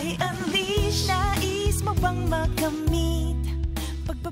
Buhay Unleash, nais mo bang makamit?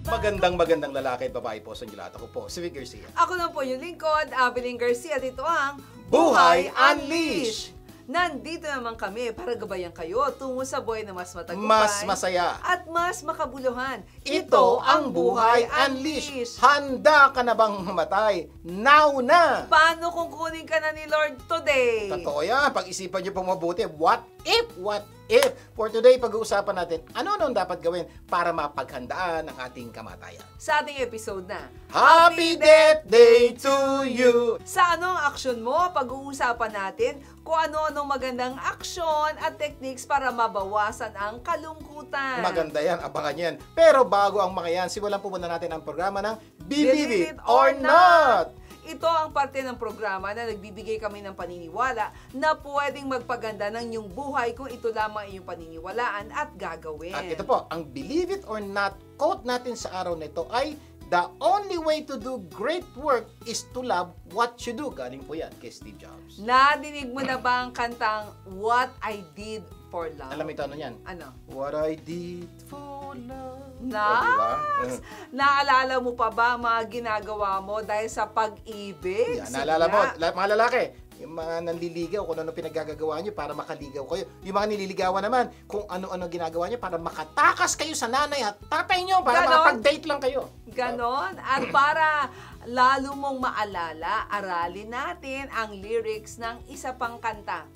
Magandang lalaki at babae po sa inyo lahat. Ako po, si Vic Garcia. Ako na po yung lingkod, Abilene Garcia. At ito ang Buhay Unleash! Nandito naman kami para gabayan kayo tungo sa buhay na mas matagumpay, Mas masaya. at mas makabuluhan. Ito ang Buhay Unleash. Handa ka na bang mamatay? Now na! Paano kung kunin ka na ni Lord today? Totoo yan. Pag-isipan nyo pong mabuti. What if? What if? For today, pag-uusapan natin ano-ano dapat gawin para mapaghandaan ang ating kamatayan. Sa ating episode na Happy Death Day to you! Sa anong aksyon mo, pag-uusapan natin kung ano-anong magandang aksyon at techniques para mabawasan ang kalungkutan. Maganda yan, abangan yan. Pero bago ang mga yan, simulan po muna natin ang programa ng Believe It or Not! Ito ang parte ng programa na nagbibigay kami ng paniniwala na pwedeng magpaganda ng iyong buhay kung ito lamang iyong paniniwalaan at gagawin. At ito po, ang Believe It or Not quote natin sa araw na ito ay, the only way to do great work is to love what you do. Galing po yan kay Steve Jobs. Nadinig mo na ba ang kantang What I Did for Love? Alam mo ito ano yan? Ano? What I did for love. Nice! Naalala mo pa ba mga ginagawa mo dahil sa pag-ibig? Yan, naalala mo, mga lalaki, yung mga nanliligaw, kung ano pinaggagawa nyo para makaligaw kayo. Yung mga nililigawan naman, kung ano-ano ginagawa nyo para makatakas kayo sa nanay at tatay nyo para Ganon. makapag-date lang kayo. Ganon. At para lalo mong maalala, aralin natin ang lyrics ng isa pang kanta.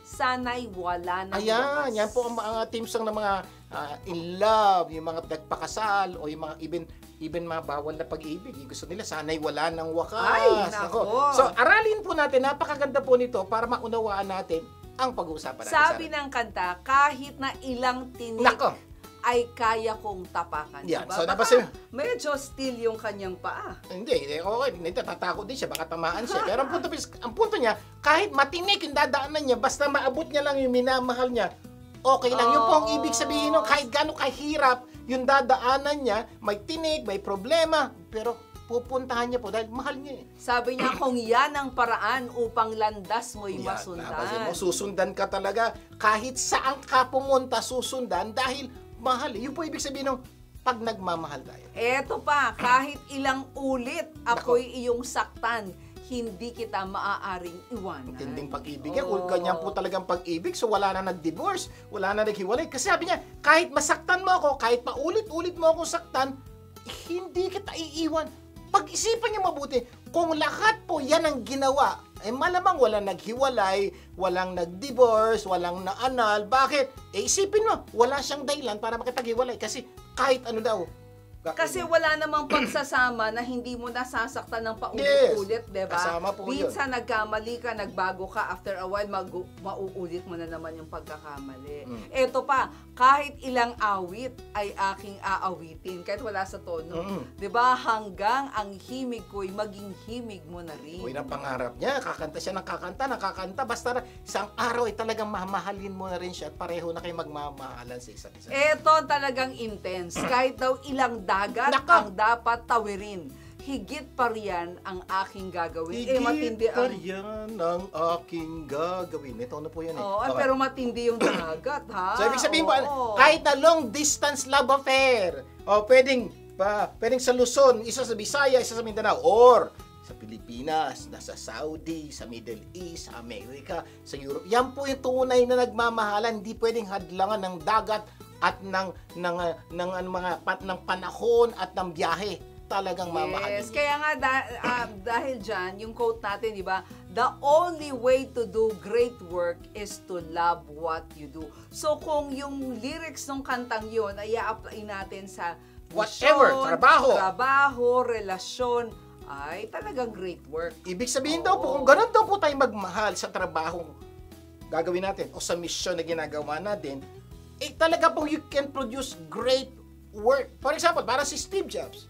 Sana'y wala ng Ayan, wakas. yan po ang mga team song ng mga in love, yung mga nagpakasal, o yung mga even mga bawal na pag-ibig. Yung gusto nila, sana'y wala ng wakas. Ay, nako. So, aralin po natin, napakaganda po nito para maunawaan natin ang pag-uusapan natin. Sabi ng kanta, kahit na ilang tinik Nako. ay kaya kong tapakan. Yan. Diba? So, Baka napasin- medyo still yung kanyang paa. Hindi, okay, tatakot din siya, baka tamaan siya. Pero ang punto niya, kahit matinik yung dadaanan niya, basta maabot niya lang yung minamahal niya, okay lang. Yun po ang ibig sabihin nung kahit gaano kahirap yung dadaanan niya, may tinik, may problema, pero pupuntahan niya po dahil mahal niya eh. Sabi niya, kung yan ang paraan upang landas mo'y Yan, masundan. napansin mo, susundan ka talaga. Kahit saan ka pumunta, susundan dahil mahal. Yun po ibig sabihin nung pag nagmamahal tayo. Eto pa, kahit ilang ulit ako'y iyong saktan, hindi kita maaaring iwanan. Tinding pag-ibig yan. Kung ganyan po talagang pag-ibig, so wala na nag-divorce, wala na naghiwalay. Kasi sabi niya, kahit masaktan mo ako, kahit paulit-ulit mo akong saktan, hindi kita iiwan. Pag-isipan niyo mabuti, kung lahat po yan ang ginawa, eh malamang walang naghiwalay, walang nag-divorce, walang naanal. Bakit? Eh isipin mo, wala siyang dahilan para makipaghiwalay kasi kahit ano daw. Kasi wala namang pagsasama na hindi mo nasasaktan ng paulit-ulit, Yes. diba? Kasama po yun. Minsan nagkamali ka, nagbago ka, after a while, mauulit mo na naman yung pagkakamali. Eto pa, kahit ilang awit ay aking aawitin, kahit wala sa tono. Diba? Hanggang ang himig ko'y maging himig mo na rin. Uy, na pangarap niya, kakanta siya ng kakanta, basta isang araw ay talagang mamahalin mo na rin siya at pareho na kayo magmamahalan sa isa't isa. Eto talagang intense. Kahit daw ilang dagat Nako. ang dapat tawirin. Higit pa riyan ang aking gagawin. Matindi ang... yan ang aking gagawin. Ito ano po yan eh. Oo, Okay. pero matindi yung dagat, ha? So, ibig sabihin po, Oo. kahit na long distance love affair, o pwedeng sa Luzon, isa sa Bisaya, isa sa Mindanao, or sa Pilipinas, nasa Saudi, sa Middle East, sa Amerika, sa Europe. Yan po yung tunay na nagmamahalan. Hindi pwedeng hadlangan ng dagat at ng panahon at ng biyahe. Talagang mamahalin. Yes, kaya nga dahil dyan, yung quote natin, di ba? The only way to do great work is to love what you do. So kung yung lyrics ng kantang yun ay i-apply natin sa Whatever, misyon, trabaho, relasyon, ay talagang great work. Ibig sabihin daw po, kung ganun daw po tayo magmahal sa trabahong gagawin natin o sa misyon na ginagawa natin, eh talaga pong you can produce great work. For example, para si Steve Jobs,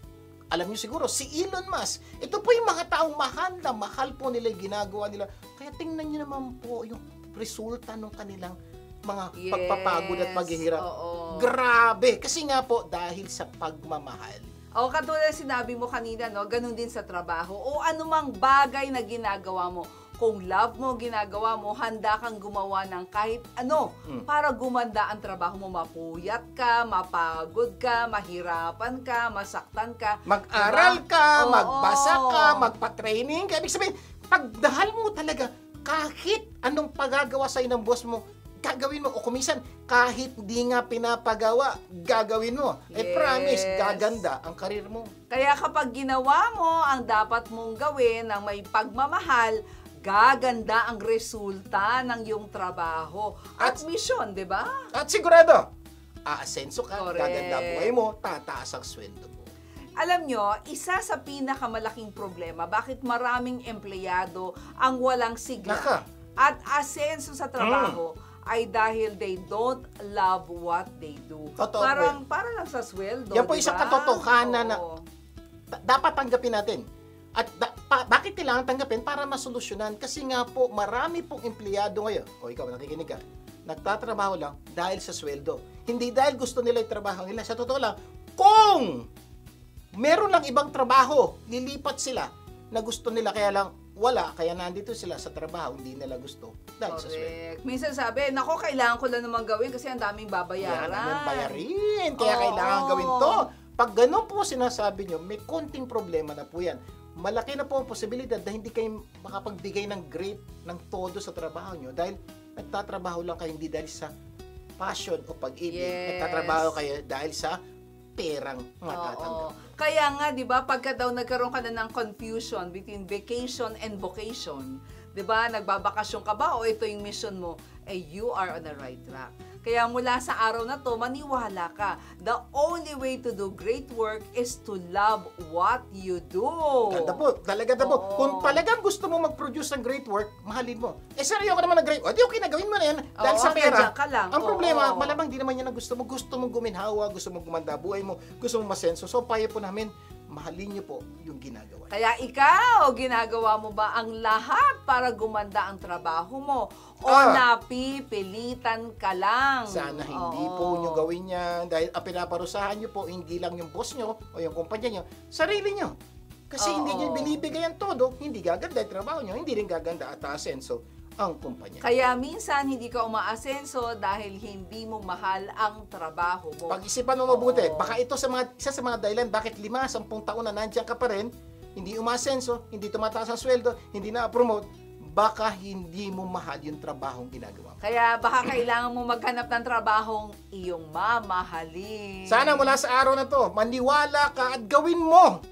alam niyo siguro, si Elon Musk, ito po yung mga taong mahal na mahal po nila yung ginagawa nila. Kaya tingnan niyo naman po yung resulta ng kanilang mga pagpapagod at paghihirap. Oo. Grabe! Kasi nga po, dahil sa pagmamahal. O katulad sinabi mo kanina, no, ganun din sa trabaho o anumang bagay na ginagawa mo. kung love mo, ginagawa mo, handa kang gumawa ng kahit ano para gumanda ang trabaho mo. Mapuyat ka, mapagod ka, mahirapan ka, masaktan ka. Mag-aral ka, Oo. magbasa ka, magpa-training ka. Ibig sabihin, pagdahal mo talaga, kahit anong pagagawa sa'yo ng boss mo, gagawin mo. O kumisan, kahit hindi nga pinapagawa, gagawin mo. Yes. Promise, gaganda ang karir mo. Kaya kapag ginawa mo ang dapat mong gawin ng may pagmamahal, gaganda ang resulta ng iyong trabaho at misyon, di ba? At sigurado, aasenso ka, Correct. gaganda buhay mo, tataas ang sweldo mo. Alam nyo, isa sa pinakamalaking problema, bakit maraming empleyado ang walang sigla Naka. at asenso sa trabaho, ay dahil they don't love what they do. Totoo Para lang sa sweldo, Yan po di isang ba? katotohanan na Oo. dapat tanggapin natin. At bakit kailangan tanggapin? Para masolusyonan. Kasi nga po, marami pong empleyado ngayon, o ikaw, nakikinig ka, nagtatrabaho lang dahil sa sweldo. Hindi dahil gusto nila yung trabaho nila. Sa totoo lang, kung meron lang ibang trabaho, lilipat sila na gusto nila, kaya lang wala, kaya nandito sila sa trabaho, hindi nila gusto dahil sa sweldo. Correct. Minsan sabi, nako, kailangan ko lang naman gawin kasi ang daming babayaran. Yan ang bayarin, kaya Oo. kailangan gawin to. Pag ganun po sinasabi nyo, may konting problema na po yan. Malaki na po ang posibilidad na hindi kayo makapagbigay ng great, ng todo sa trabaho nyo dahil nagtatrabaho lang kayo hindi dahil sa passion o pag-ibig. Yes. Nagtatrabaho kayo dahil sa perang matatanggap. Oo. Kaya nga, di ba, pagka daw nagkaroon ka na ng confusion between vacation and vocation, di ba, nagbabakasyon ka ba o ito yung mission mo, you are on the right track. Kaya mula sa araw na to, maniwala ka. The only way to do great work is to love what you do. Ganda po, talaga po. Oo. Kung talagang gusto mo mag-produce ng great work, mahalin mo. Seryo ka naman ng great work. Di okay na gawin mo na yan. Dahil Oo, sa pera, nandiyan ka lang. ang problema, Oo. malamang di naman yan ang gusto mo. Gusto mong guminhawa, gusto mong gumanda buhay mo, gusto mong masenso. So, payo po namin, mahalin niyo po yung ginagawa. Kaya ikaw, ginagawa mo ba ang lahat para gumanda ang trabaho mo? O napipilitan ka lang? Sana hindi Oo. po nyo gawin yan. Dahil ang pinaparusahan nyo po, hindi lang yung boss nyo o yung kumpanya nyo, sarili nyo. Kasi hindi nyo Oo. binibigay ang todo, hindi gaganda yung trabaho nyo, hindi rin gaganda at asenso ang kumpanya. Kaya minsan hindi ka umaasenso dahil hindi mo mahal ang trabaho mo. Pag-isipan mo mabuti, Oo. baka ito isa sa mga dahilan bakit 5-10 taon na nandiyan ka pa rin, hindi umasenso, hindi tumataas ang sweldo, hindi na-promote, baka hindi mo mahal yung trabahong ginagawa mo. Kaya baka kailangan mo maghanap ng trabahong iyong mamahalin. Sana mula sa araw na to, maniwala ka at gawin mo.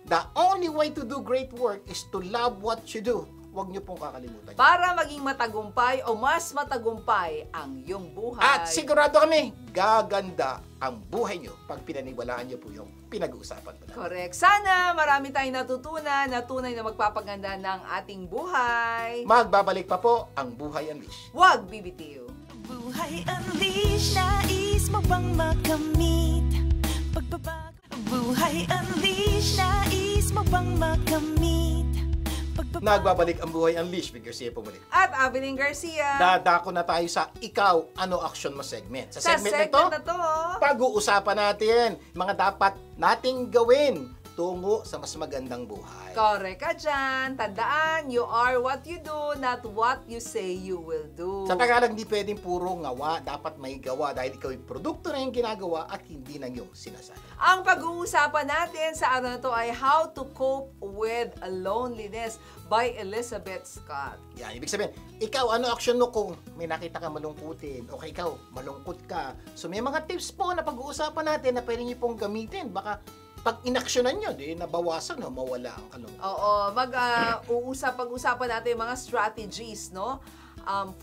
The only way to do great work is to love what you do. Huwag niyo pong kakalimutan. Para maging matagumpay o mas matagumpay ang iyong buhay. At sigurado kami, gaganda ang buhay niyo pag pinaniwalaan niyo po yung pinag-uusapan ko. Correct. Sana marami tayong natutunan na tunay na magpapaganda ng ating buhay. Magbabalik pa po ang Buhay Unleash. Huwag bibitiw. Buhay Unleash, nais mo bang makamit pagbabago? Buhay Unleash, nais mo bang makamit pagbabago? Nagbabalik ang Buhay Unleash with Garcia Pumulit. At Avelyn Garcia. Dadako na tayo sa Ikaw, Ano Action Mo segment. Sa segment na to, pag-uusapan natin mga dapat nating gawin tungo sa mas magandang buhay. correct ka dyan. Tandaan, you are what you do, not what you say you will do. Sa Tagalog, hindi pwedeng puro ngawa, dapat may gawa dahil ikaw yung produkto na yung ginagawa at hindi na yung sinasabi. Ang pag-uusapan natin sa araw na to ay How to Cope with Loneliness by Elizabeth Scott. Yan, ibig sabihin, ikaw, ano action mo kung may nakita ka malungkutin? O ikaw, malungkot ka. So may mga tips po na pag-uusapan natin na pwede niyo pong gamitin. Baka pag inaksyonan nyo, di nabawasan, no, mawala ang kalungkot. Oo, pag-uusapan natin yung mga strategies, no?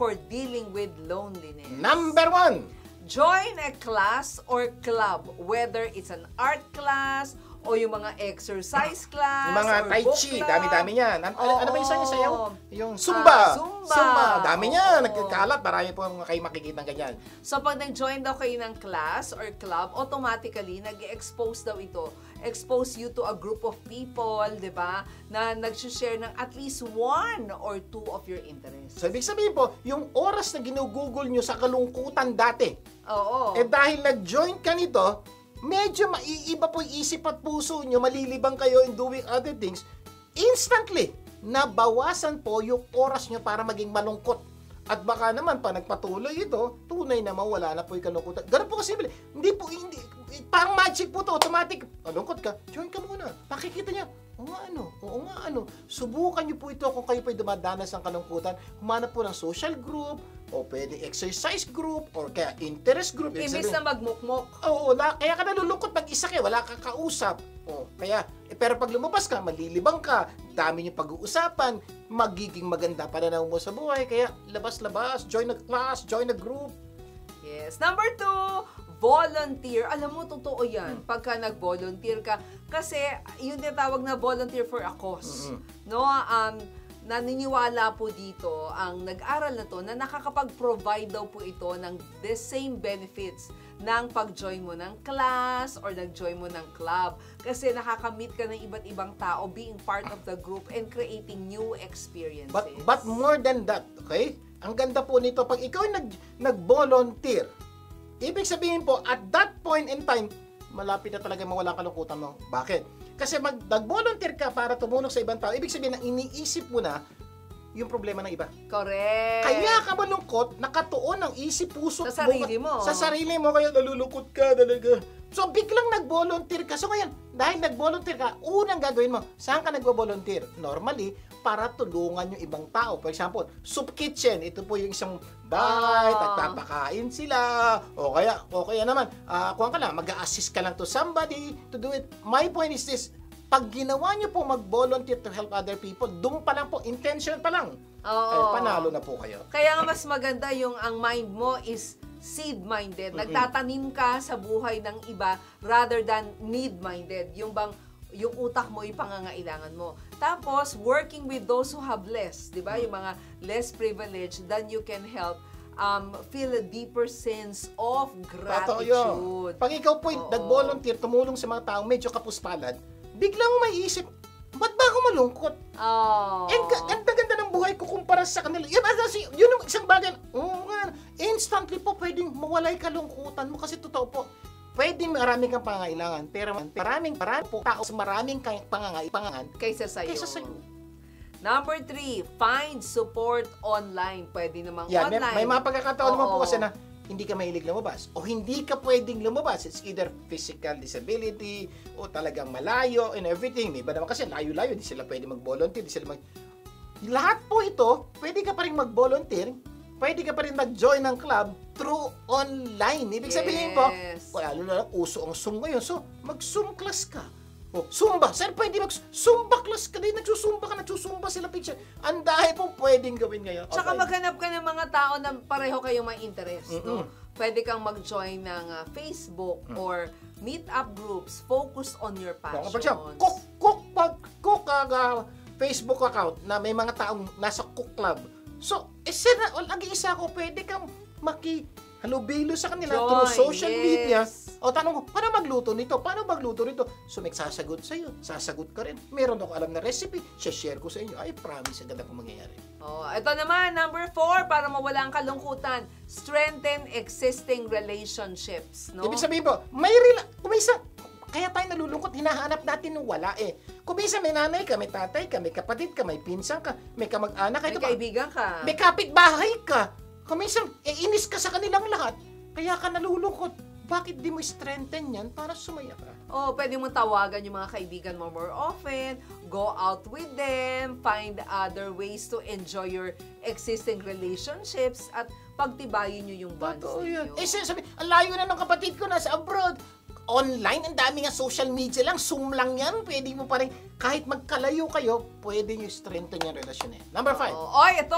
For dealing with loneliness. Number 1, Join a class or club, whether it's an art class o yung mga exercise class yung mga or tai book chi, club. dami-dami yan. Ano ba yung isang sayaw? Yung Zumba. Zumba, dami yan. Oo. Nagkakalat, marami po kayo makikita ng ganyan. So, pag nag-join daw kayo ng class or club, automatically, nag-expose daw ito. Expose you to a group of people, di ba, na nag-share ng at least 1 or 2 of your interests. So, ibig sabihin po, yung oras na ginugugol nyo sa kalungkutan dati, Oo. dahil nag-join ka nito, medyo maiiba po yung isip at puso nyo, malilibang kayo in doing other things, instantly, nabawasan po yung oras nyo para maging malungkot. At baka naman, pa nagpatuloy ito, tunay na mawala na po yung kalungkutan. Ganun po kasimple. Hindi, parang magic po to, automatic. Malungkot ka, join ka muna. Pakikita niya, oo nga ano. Subukan niyo po ito kung kayo po'y dumadanas ng kalungkutan. Humanap po ng social group, o pwede exercise group, or kaya interest group. Imbis na magmukmok. Oo, kaya ka nalulungkot mag-isa kayo, wala kang kausap. Pero pag lumabas ka, malilibang ka, dami niyo pag-uusapan, magiging maganda pananaw mo sa buhay. Kaya labas-labas, join a class, join a group. Yes. Number 2, volunteer. Alam mo, totoo yan. Pagka nag-volunteer ka, kasi yun tinatawag na volunteer for a cause. No? Naniniwala po dito ang nag-aral na to na nakakapag-provide daw po ito ng the same benefits ng pag-join mo ng class or nag-join mo ng club. Kasi nakakamit ka ng iba't ibang tao being part of the group and creating new experiences. But more than that, okay? Ang ganda po nito, pag ikaw nag-volunteer, ibig sabihin po, at that point in time, malapit na talaga mawala ang kalungkutan mo. Bakit? Kasi nag-volunteer ka para tumulong sa ibang tao, ibig sabihin na iniisip mo na yung problema ng iba. Correct. Kaya ka malungkot, nakatuon ang isip, puso sa sarili mo. Sa sarili mo, kaya nalulungkot ka talaga. So, biglang nag-volunteer ka. So, ngayon, dahil nag-volunteer ka, unang gagawin mo, saan ka nag-volunteer? Normally, para tulungan yung ibang tao. For example, soup kitchen. Ito po yung isang bahay, nagpapakain sila. O kaya naman, kuha ka lang, mag-a-assist ka lang to somebody to do it. My point is this, pag ginawa nyo po mag-volunteer to help other people, doon pa lang po, intention pa lang, ay panalo na po kayo. Kaya nga mas maganda yung ang mind mo is seed-minded. Nagtatanim ka sa buhay ng iba rather than need-minded. Yung utak mo, yung pangangailangan mo. Tapos, working with those who have less, di ba? Yung mga less privileged, then you can help feel a deeper sense of gratitude. Pag ikaw po nag-volunteer, tumulong sa mga taong medyo kapuspalad, bigla mo may isip, ba't ba ako malungkot? Ang ganda ng buhay ko kumpara sa kanila. Yun yung isang bagay, instantly po pwedeng mawalay kalungkutan mo kasi totoo po. Pwedeng maraming kang pangangailangan, pero maraming po tao sa maraming pangangailangan kaysa sa'yo. Number 3, find support online. Pwede namang online. May mga pagkakataon naman po kasi na hindi ka mahilig lumabas o hindi ka pwedeng lumabas. It's either physical disability o talagang malayo and everything. May iba naman kasi layo-layo, di sila pwede mag-volunteer, Lahat po ito, pwede ka pa rin mag-volunteer, pwede ka pa rin mag-join ng club through online. Ibig sabihin po, lalo na uso ang Zoom ngayon, so mag-Zoom class ka. Zumba. Sir, pwede mag-Zumba class ka din. Nagsusumba sila picture. Ang dahil po pwedeng gawin ngayon. Tsaka maghanap ka ng mga tao na pareho kayong may interest. No? Pwede kang mag-join ng Facebook or meet-up groups focused on your passions. Cook Facebook account na may mga taong nasa cook club. So, lagi-isa ko, pwede kang halubilo sa kanila through social media. O tanong ko, paano magluto nito? So, may sasagot sa'yo. Sasagot ka rin. Meron ako alam na recipe. Share ko sa inyo. Ay, promise, ang ganda kong mangyayari. Ito naman, number 4, para mawala ang kalungkutan, strengthen existing relationships. No? Ibig sabihin po, kaya tayo nalulungkot, hinahanap natin nung wala Kung minsan may nanay ka, may tatay ka, may kapatid ka, may pinsan ka, may kamag-anak ka, may kaibigan ka, may kapitbahay ka. Kung minsan, inis ka sa kanilang lahat, kaya ka nalulungkot. Bakit di mo strengthen yan para sumaya ka? Pwede mong tawagan yung mga kaibigan mo more often, go out with them, find other ways to enjoy your existing relationships, at pagtibayin nyo yung bonds ninyo. Sabi, ang layo na ng kapatid ko, nasa abroad. Online, ang dami nga social media lang, Zoom lang yan, pwede mo pa rin, kahit magkalayo kayo, pwede nyo strengthen yung relasyon Number 5. Ito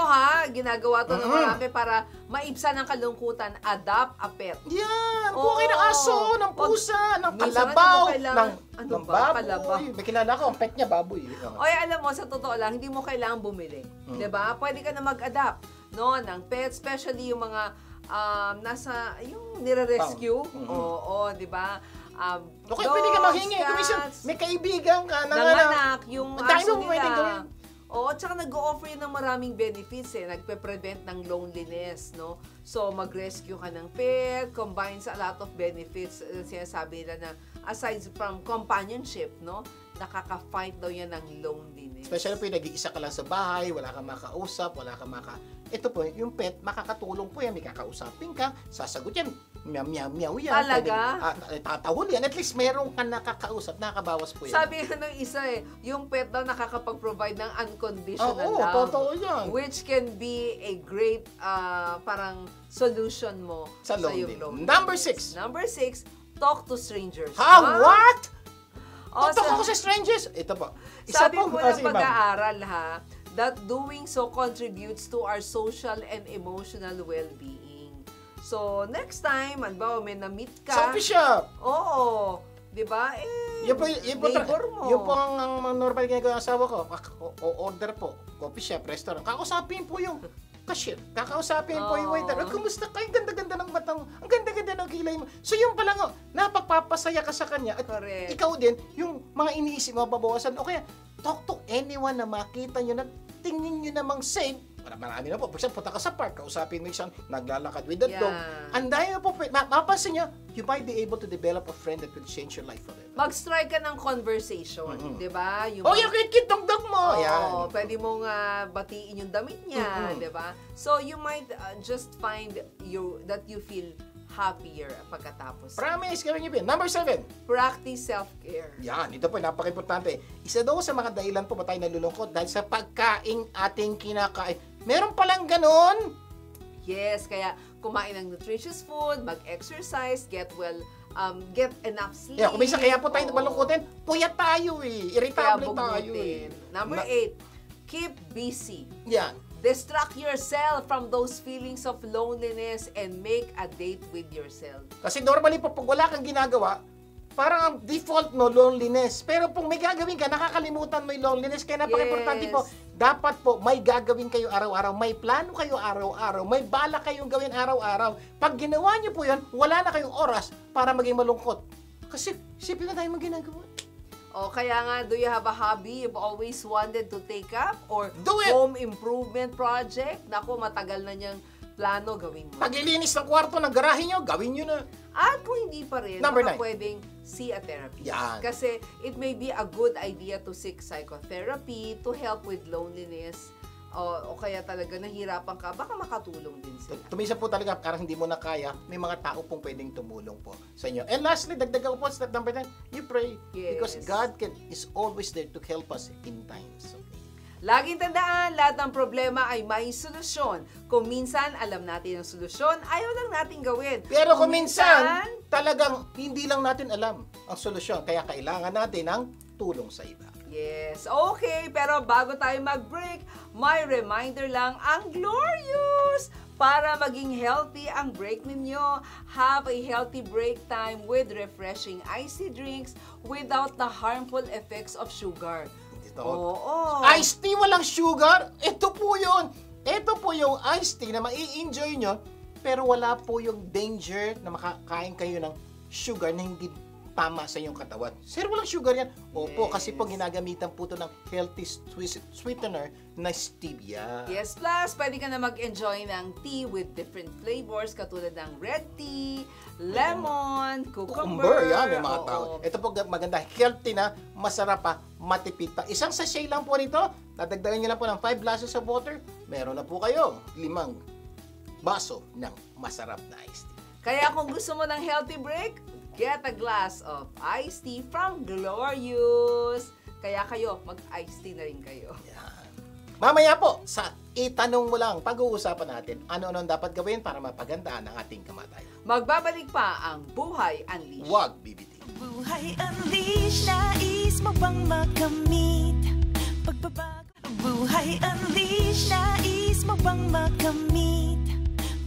ginagawa to ng marami para maibsan ang kalungkutan, adopt a pet. Yan, buhay ng aso, ng pusa, ng kalabaw, ng baboy. May kilala ko, ang pet niya, baboy. Alam mo, sa totoo lang, hindi mo kailangan bumili. Diba? Pwede ka na mag-adapt ng pet, especially yung mga nasa, yung nire-rescue. Di ba? Okay, pwede ka mahingi. May kaibigan ka, nanganak, yung aso nila. Tsaka nag-o-offer yun ng maraming benefits nagpe-prevent ng loneliness, no? So, mag-rescue ka ng pet, combines a lot of benefits. Sinasabi nila na aside from companionship, no? Nakaka-fight daw yan ng loneliness. Especially po yung nag-iisa ka lang sa bahay, wala kang makausap, Ito po, yung pet, makakatulong po yan. May kakausapin ka, sasagot yan. Meow yan. Talaga? Tatahol yan. At least meron ka nakakausap, nakakabawas po yan. Sabi nga nung isa yung pet daw nakakapag-provide ng unconditional Oo, love. totoo yan. Which can be a great parang solution mo Sa iyong loneliness. Number 6. Number 6, talk to strangers. What? O, Tutok ako sa strangers. Ito po. Sabi po ng sige, ma'am. pag-aaral that doing so contributes to our social and emotional well-being. So, next time, may na-meet ka. Sa coffee shop. Oo. Di ba? Neighbor mo. Yun po ang normal ginagawa ng asawa ko. Order po. Coffee shop, restaurant. Kakausapin po yung cashier. Kakausapin po yung waiter. Kumusta ka? Ang ganda-ganda ng mata mo. Ang ganda-ganda ng kilay mo. So yung pala nga, napagpapasaya ka sa kanya. At correct. Ikaw din, yung mga iniisip mo, babawasan. O kaya, talk to anyone na makita nyo na tingin nyo namang same. Marami na po. For example, punta ka sa park, kausapin mo isang naglalakad with the dog. Ang dahil po, mapapansin nyo, you might be able to develop a friend that will change your life forever. Mag-strike ka ng conversation, di ba? Yung cute ng dog mo! Oo, pwede mong batiin yung damit niya, di ba? So, you might just find that you feel happier pagkatapos. Promise, gawin niyo po. Number 7. Practice self-care. Yan, ito po, napaka-importante. Isa daw sa mga dahilan po ba tayo nalulungkot dahil sa pagkain ating kinakain. Meron palang ganon. Yes, kaya kumain ng nutritious food, mag-exercise, get enough sleep. Yeah, kumisa kaya po tayo malungkotin, puyat tayo irritable tayo Number 8, keep busy. Yan. Distract yourself from those feelings of loneliness and make a date with yourself. Kasi normally po, pag wala kang ginagawa, parang ang default loneliness. Pero kung may gagawin ka, nakakalimutan mo yung loneliness. Kaya napaka-importante po, dapat po may gagawin kayo araw-araw, may plano kayo araw-araw, may bala kayong gawin araw-araw. Pag ginawa niyo po yan, wala na kayong oras para maging malungkot. Kasi isipin na tayo mag ginagawa. O kaya nga, do you have a hobby you've always wanted to take up? Or do it! Home improvement project? Naku, matagal na niyang plano, gawin mo. Paglilinis ng kwarto ng garahe niyo, gawin niyo na. At kung hindi pa rin, Number 9. pwedeng see a therapist. Yan. Kasi it may be a good idea to seek psychotherapy to help with loneliness. O kaya talaga nahirapan ka, baka makatulong din sila. Tumisa po talaga, parang hindi mo na kaya, may mga tao pong pwedeng tumulong po sa inyo. And lastly, dagdagan ko po, step number 10, you pray. Yes. Because God is always there to help us in times of need. Laging tandaan, lahat ng problema ay may solusyon. Kung minsan alam natin ang solusyon, ayaw lang natin gawin. Pero kung minsan, talagang hindi lang natin alam ang solusyon. Kaya kailangan natin ng tulong sa iba. Yes, okay. Pero bago tayo mag-break, may reminder lang ang Glorious! Para maging healthy ang break ninyo, have a healthy break time with refreshing icy drinks without the harmful effects of sugar. Oo. Iced tea walang sugar? Ito po yun. Ito po yung iced tea na mai-enjoy nyo, pero wala po yung danger na makakain kayo ng sugar na hindi tama sa iyong katawan. Sir, walang sugar yan. Opo, kasi po ginagamitan po ito ng healthy sweetener na stevia. Yes, plus pwede ka na mag-enjoy ng tea with different flavors katulad ng red tea, lemon, cucumber. Yan, may mga tao. Ito po maganda, healthy na, masarap pa, matipid pa. Isang sachet lang po nito, dadagdagan nyo lang po ng 5 glasses of water, meron na po kayo 5 baso ng masarap na iced tea. Kaya kung gusto mo ng healthy break, get a glass of iced tea from Glorious. Kaya kayo, mag-iced tea na rin kayo. Yan. Mamaya po, sa itanong mo lang, pag-uusapan natin ano-ano dapat gawin para mapagandaan ang ating kamatayan. Magbabalik pa ang Buhay Unleashed. Huwag bibitin. Buhay Unleashed, nais mo bang makamit pagbabago? Buhay Unleashed, nais mo bang makamit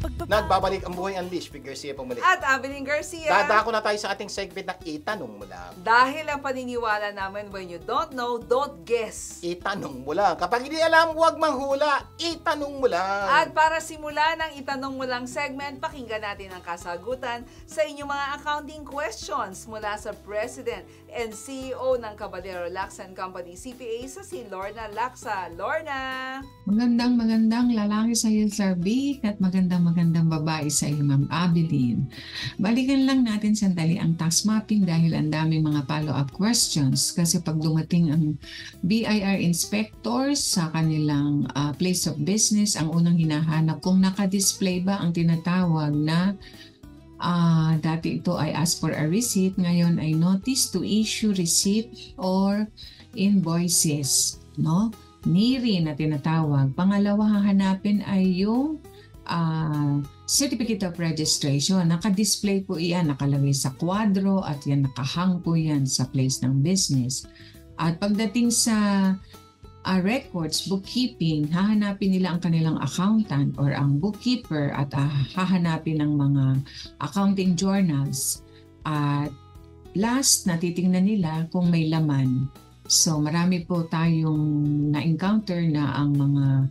pagbabago? Nagbabalik ang Buhay Unleashed, Vic Garcia po muli. At Evelyn Garcia. Dadako na tayo sa ating segment na itanong mo lang. Dahil ang paniniwala namin, when you don't know, don't guess. Itanong mo lang. Kapag hindi alam, huwag manghula. Itanong mo lang. At para simulan ang itanong mo lang segment, pakinggan natin ang kasagutan sa inyong mga accounting questions mula sa President and CEO ng Caballero Lacsa & Company CPA sa si Lorna Lacsa. Lorna! Magandang lalaki sa iyo, Sir Vic, at magandang magandang babae sa iyo, Ma'am Abilene. Balikan lang natin sandali ang tax mapping dahil ang daming mga follow-up questions. Kasi pag dumating ang BIR inspectors sa kanilang place of business, ang unang hinahanap kung naka-display ba ang tinatawag na dati ito ay ask for a receipt, ngayon ay notice to issue receipt or invoices, no? NIRI na tinatawag. Pangalawa hahanapin ay yung certificate of registration. Naka-display po iyan, nakalagay sa kwadro at yan nakahang po yan sa place ng business. At pagdating sa records, bookkeeping, hahanapin nila ang kanilang accountant or ang bookkeeper at hahanapin ng mga accounting journals. At last, natitingnan nila kung may laman. So marami po tayong na-encounter na ang mga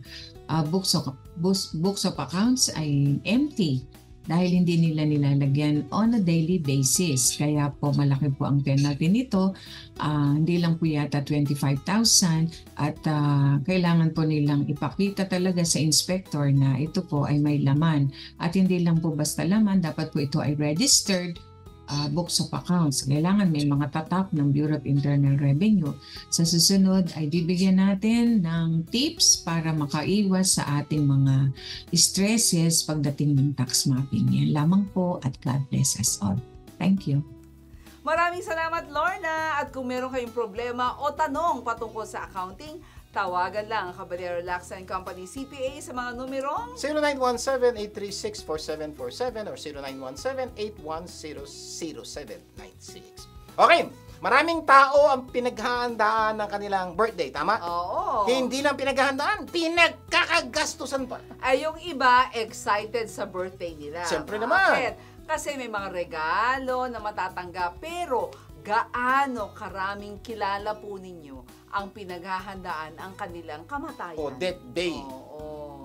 books of accounts ay empty dahil hindi nila nilalagyan on a daily basis. Kaya po malaki po ang penalty nito. Hindi lang po yata 25,000 at kailangan po nilang ipakita talaga sa inspector na ito po ay may laman. At hindi lang po basta laman, dapat po ito ay registered books of accounts. Kailangan may mga tatak ng Bureau of Internal Revenue. Sa susunod ay bibigyan natin ng tips para makaiwas sa ating mga stresses pagdating ng tax mapping. Yan lamang po at God bless us all. Thank you. Maraming salamat, Lorna. At kung meron kayong problema o tanong patungkol sa accounting, tawagan lang ang Caballero Lacsa & Company CPA sa mga numerong 0917-836-4747 or 0917-8100-0796. Okay, maraming tao ang pinaghahandaan ng kanilang birthday, tama? Oo. Hindi lang pinaghahandaan, pinagkakagastusan pa. Ay, yung iba excited sa birthday nila. Siyempre Bakit? naman. Kasi may mga regalo na matatanggap. Pero gaano karaming kilala po ninyo ang pinaghahandaan ang kanilang kamatayan? O death day. Oo.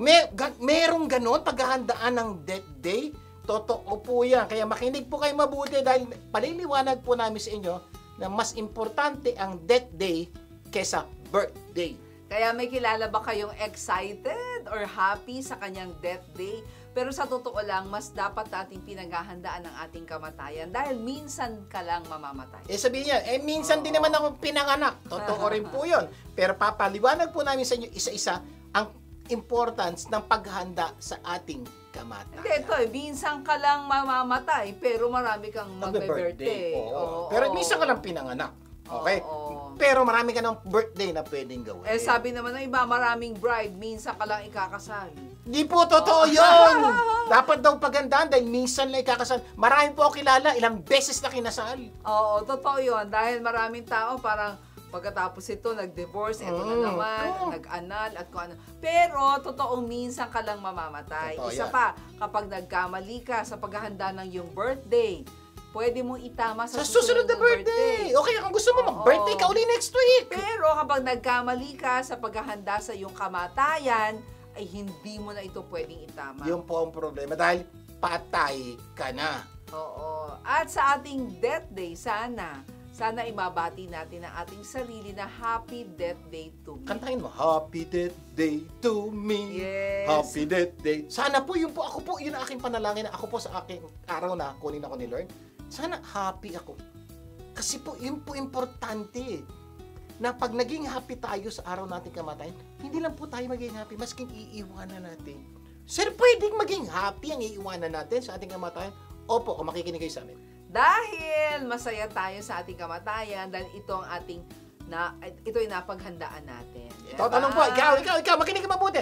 Merong ganon paghahandaan ng death day? Totoo po yan. Kaya makinig po kayo mabuti dahil paliliwanag po namin sa inyo na mas importante ang death day kesa birthday. Kaya may kilala ba kayong excited or happy sa kanyang death day? Pero sa totoo lang, mas dapat nating pinaghahandaan ang ating kamatayan dahil minsan ka lang mamamatay. Sabihin niya, minsan din naman ako pinanganak. Totoo rin po yun. Pero papaliwanag po namin sa inyo isa-isa ang importance ng paghahanda sa ating kamatayan. Hindi, ito minsan ka lang mamamatay pero marami kang magbe-birthday. Oo. Pero minsan ka lang pinanganak. Okay? Oo. Pero marami ka ng birthday na pwedeng gawin. Sabi naman ng iba, maraming bride, minsan ka lang ikakasal. Di po totoo yun! Dapat daw pagandaan dahil minsan lang ikakasal. Marami po ako kilala, ilang beses na kinasal. Oo, totoo yun. Dahil maraming tao parang pagkatapos ito, nag-divorce, ito na naman, nag-anal, at kung ano. Pero, totoong minsan ka lang mamamatay. Totoo Isa yan. pa, kapag nagkamali ka sa paghahanda ng iyong birthday, pwede mong itama Sa susunod na mong birthday! Okay, kung gusto mo, Oo. mag-birthday ka uli next week! Pero kapag nagkamali ka sa paghahanda sa iyong kamatayan, ay hindi mo na ito pwedeng itama. Yun po ang problema dahil patay ka na. Oo. At sa ating death day, sana imabati natin ang ating sarili na happy death day to me. Kantahin mo, Happy Death Day to me. Yes. Happy Death Day. Sana po, yun po, ako po, yun ang aking panalangin na ako po sa aking araw na kunin ako ni Lord. Sana happy ako. Kasi po, yun po importante na pag naging happy tayo sa araw nating kamatayan, hindi lang po tayo maging happy, masking iiwanan natin. Sir, pwedeng maging happy ang iiwanan natin sa ating kamatayan? Opo, kung makikinig kayo sa amin. Dahil masaya tayo sa ating kamatayan, dahil ito ang ito ay napaghandaan natin. Ito, tanong po, ikaw, makinig ka mabuti.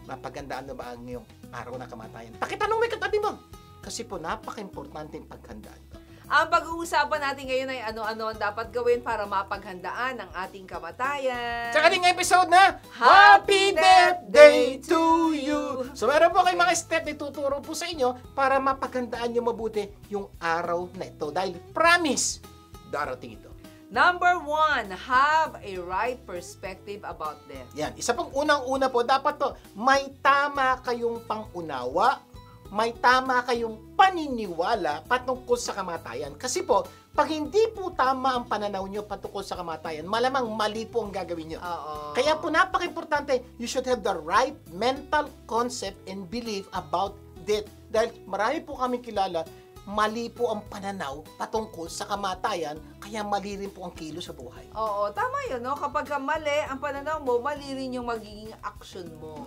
Mapaghandaan na ba ang iyong araw na kamatayan? Pakitanong mo yung katabi mo. Kasi po, napaka-importante yung paghandaan to. Ang pag-uusapan natin ngayon ay ano-ano ang dapat gawin para mapaghandaan ang ating kamatayan. Sa ating episode na Happy Death Day to you! So meron po kayong mga step na ituturo po sa inyo para mapaghandaan nyo mabuti yung araw na ito. Dahil promise, darating ito. Number 1, have a right perspective about death. Yan. Isa pang unang-una po, dapat to, may tama kayong pangunawa, may tama kayong paniniwala patungkol sa kamatayan. Kasi po, pag hindi po tama ang pananaw nyo patungkol sa kamatayan, malamang mali po ang gagawin nyo. Oo. Kaya po napaka-importante, you should have the right mental concept and belief about death. Dahil marami po kami kilala, mali po ang pananaw patungkol sa kamatayan, kaya mali rin po ang kilos sa buhay. Oo, tama yun, no? Kapag ka mali ang pananaw mo, mali rin yung magiging action mo.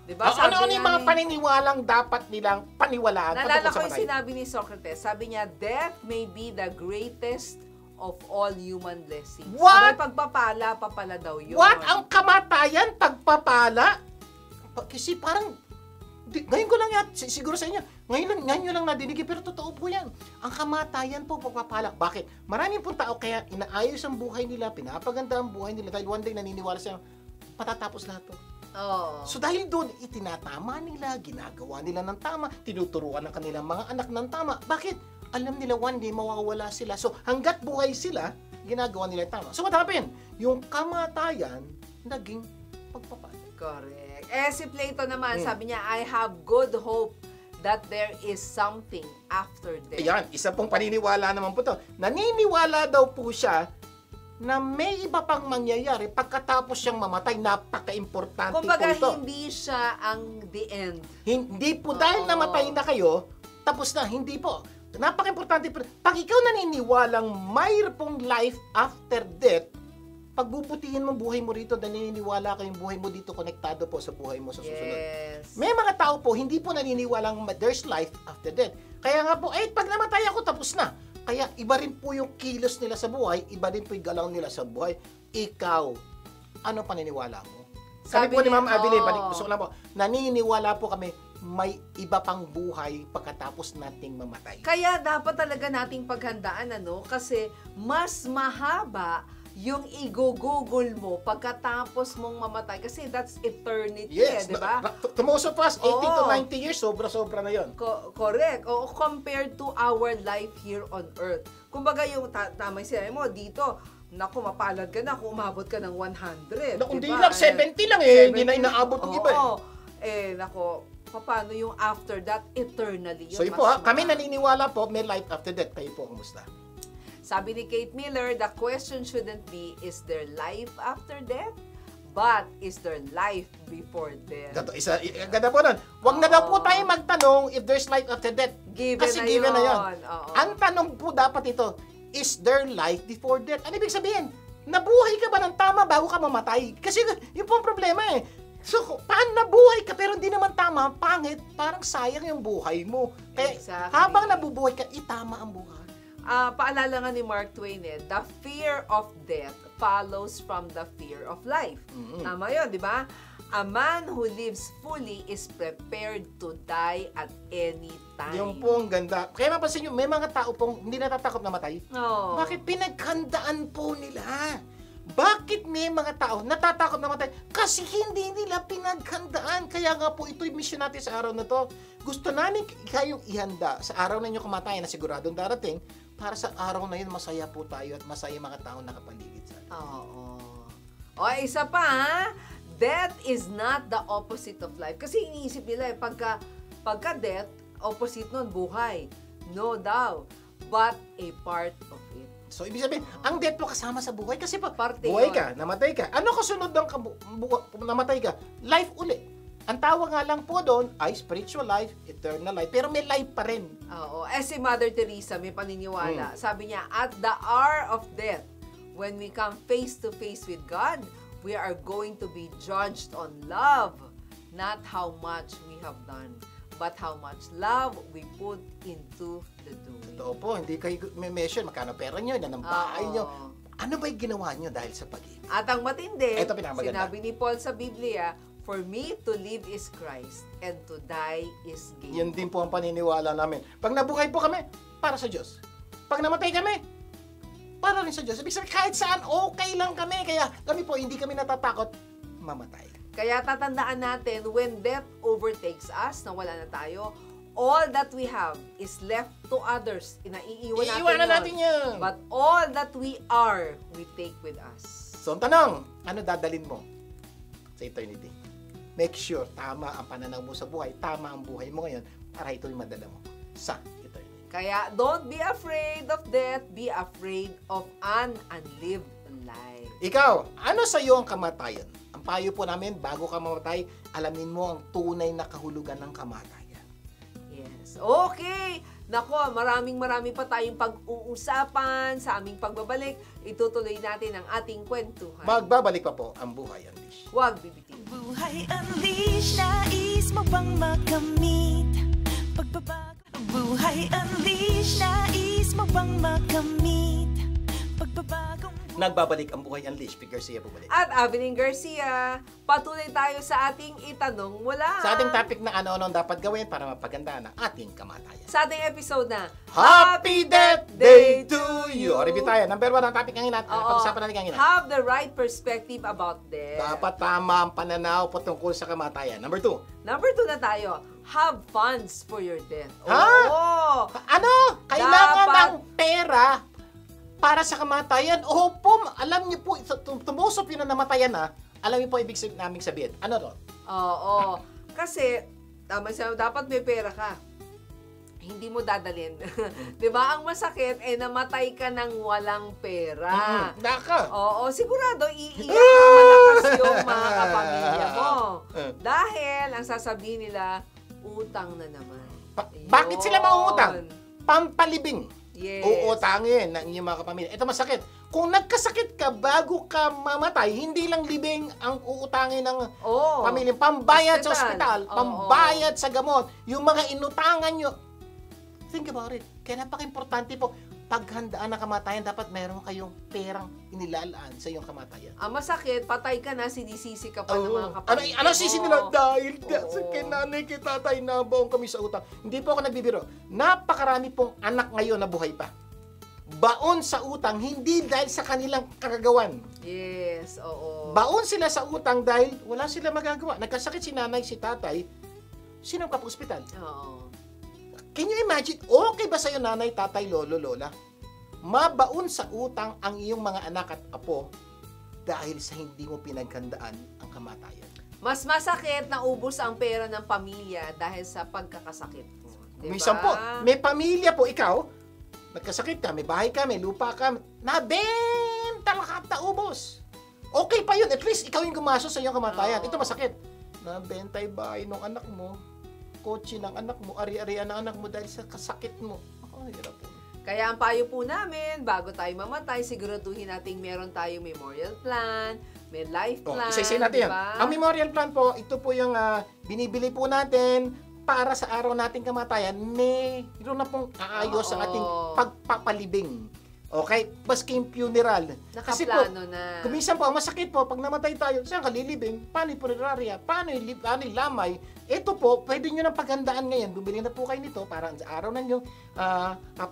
Diba? Ano yung mga paniniwalang dapat nilang paniwalaan Naalala patungkol ko sa yung kamatayan? sinabi ni Socrates. Sabi niya, death may be the greatest of all human blessings. What? Sabay pagpapala, papala daw yun. What? Ang kamatayan, pagpapala? Kasi parang, ngayon ko lang yan, siguro sa inyo, ngayon nyo lang nadinig, pero totoo po yan. Ang kamatayan po, pagpapala. Bakit? Maraming po tao kaya inaayos ang buhay nila, pinapaganda ang buhay nila, dahil one day naniniwala siya, patatapos lahat to. Oo. So dahil doon, itinatama nila, ginagawa nila ng tama, tinuturuan ng kanilang mga anak ng tama. Bakit? Alam nila one day mawawala sila. So hanggat buhay sila, ginagawa nila yung tama. So what happened? Yung kamatayan, naging pagpapala. Correct. Si Plato naman, sabi niya, I have good hope that there is something after death. Ayan, isa pong paniniwala naman po to. Naniniwala daw po siya na may iba pang mangyayari pagkatapos siyang mamatay. Napaka-importante Kumbaga, po ito. hindi siya ang the end. Hindi po dahil namatay na kayo, tapos na. Hindi po. Napaka-importante po. Pag ikaw naniniwalang mayroon pong life after death, pagbubutihin mo buhay mo rito, naniniwala ka yung buhay mo dito, konektado po sa buhay mo sa susunod. Yes. May mga tao po, hindi po naniniwalang there's life after death. Kaya nga po, pag namatay ako, tapos na. Kaya iba rin po yung kilos nila sa buhay, iba rin po yung galaw nila sa buhay. Ikaw, ano paniniwala mo? Sabi po ni Ma'am Abby, gusto ko lang po, naniniwala po kami, may iba pang buhay pagkatapos nating mamatay. Kaya dapat talaga nating paghandaan, kasi mas mahaba yung i-google mo pagkatapos mong mamatay. Kasi that's eternity, Yes, di ba? Tumuso pa, 80 to Oo. 90 years, sobra-sobra na yon. Correct. O compared to our life here on earth. Kumbaga yung tama yung sinabi mo, dito, naku, mapalad ka na kung umabot ka ng 100. Hindi diba? lang, 70 lang hindi na inaabot ng iba Naku, paano yung after that, eternally yun. So yun po kami naniniwala po, may life after death. Kayo po, kumusta? Sabi ni Kate Miller, the question shouldn't be, is there life after death? But, is there life before death? Ganda po nun. Huwag na daw po tayo magtanong if there's life after death. Kasi given na yun. Ang tanong po dapat ito, is there life before death? Ano ibig sabihin? Nabuhay ka ba ng tama bago ka mamatay? Kasi yun po ang problema So, paano nabuhay ka pero hindi naman tama, pangit, parang sayang yung buhay mo. Kaya Exactly. habang nabubuhay ka, itama ang buhay. Paalala nga ni Mark Twain, the fear of death follows from the fear of life. Tama yun, di ba? A man who lives fully is prepared to die at any time. Yung po ang ganda. Kaya mapansin nyo, may mga tao pong hindi natatakot na matay. Oh. Bakit pinaghandaan po nila? Bakit may mga tao natatakot na matay? Kasi hindi nila pinaghandaan. Kaya nga po, ito'y mission natin sa araw na to. Gusto namin kayong ihanda sa araw na inyong kamatayan na siguradong darating, para sa araw na yun, masaya po tayo at masaya mga tao nakapaligid sa atin. Oo. O, isa pa, death is not the opposite of life. Kasi iniisip nila, pagka death, opposite nun, buhay. No daw. But a part of it. So, ibig sabihin, ang death po kasama sa buhay. Kasi po, Parte buhay yun. ka, namatay ka. Ano kasunod ng namatay ka? Life uli. Ang tawag nga lang po doon ay spiritual life, eternal life. Pero may life pa rin. Oo. Si Mother Teresa, may paniniwala. Sabi niya, at the hour of death, when we come face to face with God, we are going to be judged on love, not how much we have done, but how much love we put into the doing. Totoo po, hindi kayo may measure magkano pera nyo, ilan ang bahay nyo. Ano ba'y ginawa nyo dahil sa pag-ibig? At ang matindi, Ito pinakamaganda. sinabi ni Paul sa Biblia, for me to live is Christ, and to die is gain. Yan din po ang paniniwala namin. Pag nabuhay po kami, para sa Diyos. Pag namatay kami, para rin sa Diyos. Ibig sabihin, kahit saan, okay lang kami. Kaya kami po, hindi kami natatakot mamatay. Kaya tatandaan natin, when death overtakes us, na wala na tayo, all that we have is left to others. Iiwanan natin yun. But all that we are, we take with us. So, ang tanong, ano dadalin mo sa eternity? Make sure tama ang pananaw mo sa buhay, tama ang buhay mo ngayon para ito'y madala mo sa eternity. Kaya don't be afraid of death, be afraid of an unlived life. Ikaw, ano sa iyo ang kamatayan? Ang payo po namin, bago ka mamatay, alamin mo ang tunay na kahulugan ng kamatayan. Okay. Nako, maraming pa tayong pag-uusapan sa aming pagbabalik. Itutuloy natin ang ating kwentuhan. Magbabalik pa po ang Buhay Unleashed. Huwag bibitin. Buhay Unleashed, nais mo bang makamit pagbabago? Buhay Unleashed, nais mo bang makamit pagbabagong Nagbabalik ang Buhay Unleashed. Pig Garcia bumalik. At Avelyn Garcia, patuloy tayo sa ating itanong mula. Sa ating topic na ano-ano dapat gawin para mapaganda ang ating kamatayan. Sa ating episode na Happy Death Day to you! O, review tayo. Number 1 ang topic ng hinat. Pag-usapan natin ang hinat. Have the right perspective about death. Dapat tama ang pananaw patungkol sa kamatayan. Number 2. Number 2 na tayo. Have funds for your death. Ha? Oo. Ano? Kailangan Dapat ng pera para sa kamatayan? Opo, alam niyo po, tumusop yun na namatayan na, alam niyo po ibig naming sabihin. Ano to? Oo. Kasi, tama siya, dapat may pera ka. Hindi mo dadalhin. 'Di ba? Ang masakit namatay ka ng walang pera. Naka. Oo, sigurado iiyak ang malakas yung mga kapamilya mo. Dahil ang sasabihin nila, utang na naman. Bakit sila mangungutang? Pampalibing. Yes. Uutangin ng inyong mga kapamilya. Ito masakit. Kung nagkasakit ka bago ka mamatay, hindi lang libing ang uutangin ng pamilya. Pambayad sa ospital, pambayad sa gamot, yung mga inutangan nyo. Think about it. Kaya napaka-importante po, paghandaan ng kamatayan, dapat meron kayong perang inilalaan sa iyong kamatayan. Ang masakit, patay ka na, sinisisi ka pa ng mga kapamilya. Ano sisi nila? Dahil sa kinanay kita tayo nabaong kami sa utang. Hindi po ako nagbibiro. Napakarami pong anak ngayon na buhay pa. Baon sa utang, hindi dahil sa kanilang kagagawan. Yes, oo. Baon sila sa utang dahil wala sila magagawa. Nagkasakit si nanay, si tatay, sinong ospital. Oo. Can you imagine, okay ba sa'yo nanay, tatay, lolo, lola? Mabaon sa utang ang iyong mga anak at apo dahil sa hindi mo pinaghandaan ang kamatayan. Mas masakit na ubos ang pera ng pamilya dahil sa pagkakasakit mo. Diba? Minsan po, may pamilya po, ikaw, nagkasakit ka, may bahay ka, may lupa ka, nabenta lahat na ubos. Okay pa yun, at least ikaw yung gumasos sa iyong kamatayan. Ito masakit. Nabenta yung bahay ng anak mo, kotse ng anak mo, ari-arian ng anak mo dahil sa kasakit mo. Ako, hirap po. Kaya ang payo po namin, bago tayo mamatay, siguraduhin natin meron tayong memorial plan, may life plan. Isa-isa natin yan. Diba? Ang memorial plan po, ito po yung binibili po natin para sa araw nating kamatayan. Mayroon na pong aayos ang ating pagpapalibing. Okay? Maski yung funeral. Nakaplano na. Kuminsan po, ang masakit po, pag namatay tayo, saan ka lilibing? Paano yung punerarya? Paano yung lamay? Ito po, pwede nyo ng paghandaan ngayon. Bumili na po kayo nito para sa araw na nyo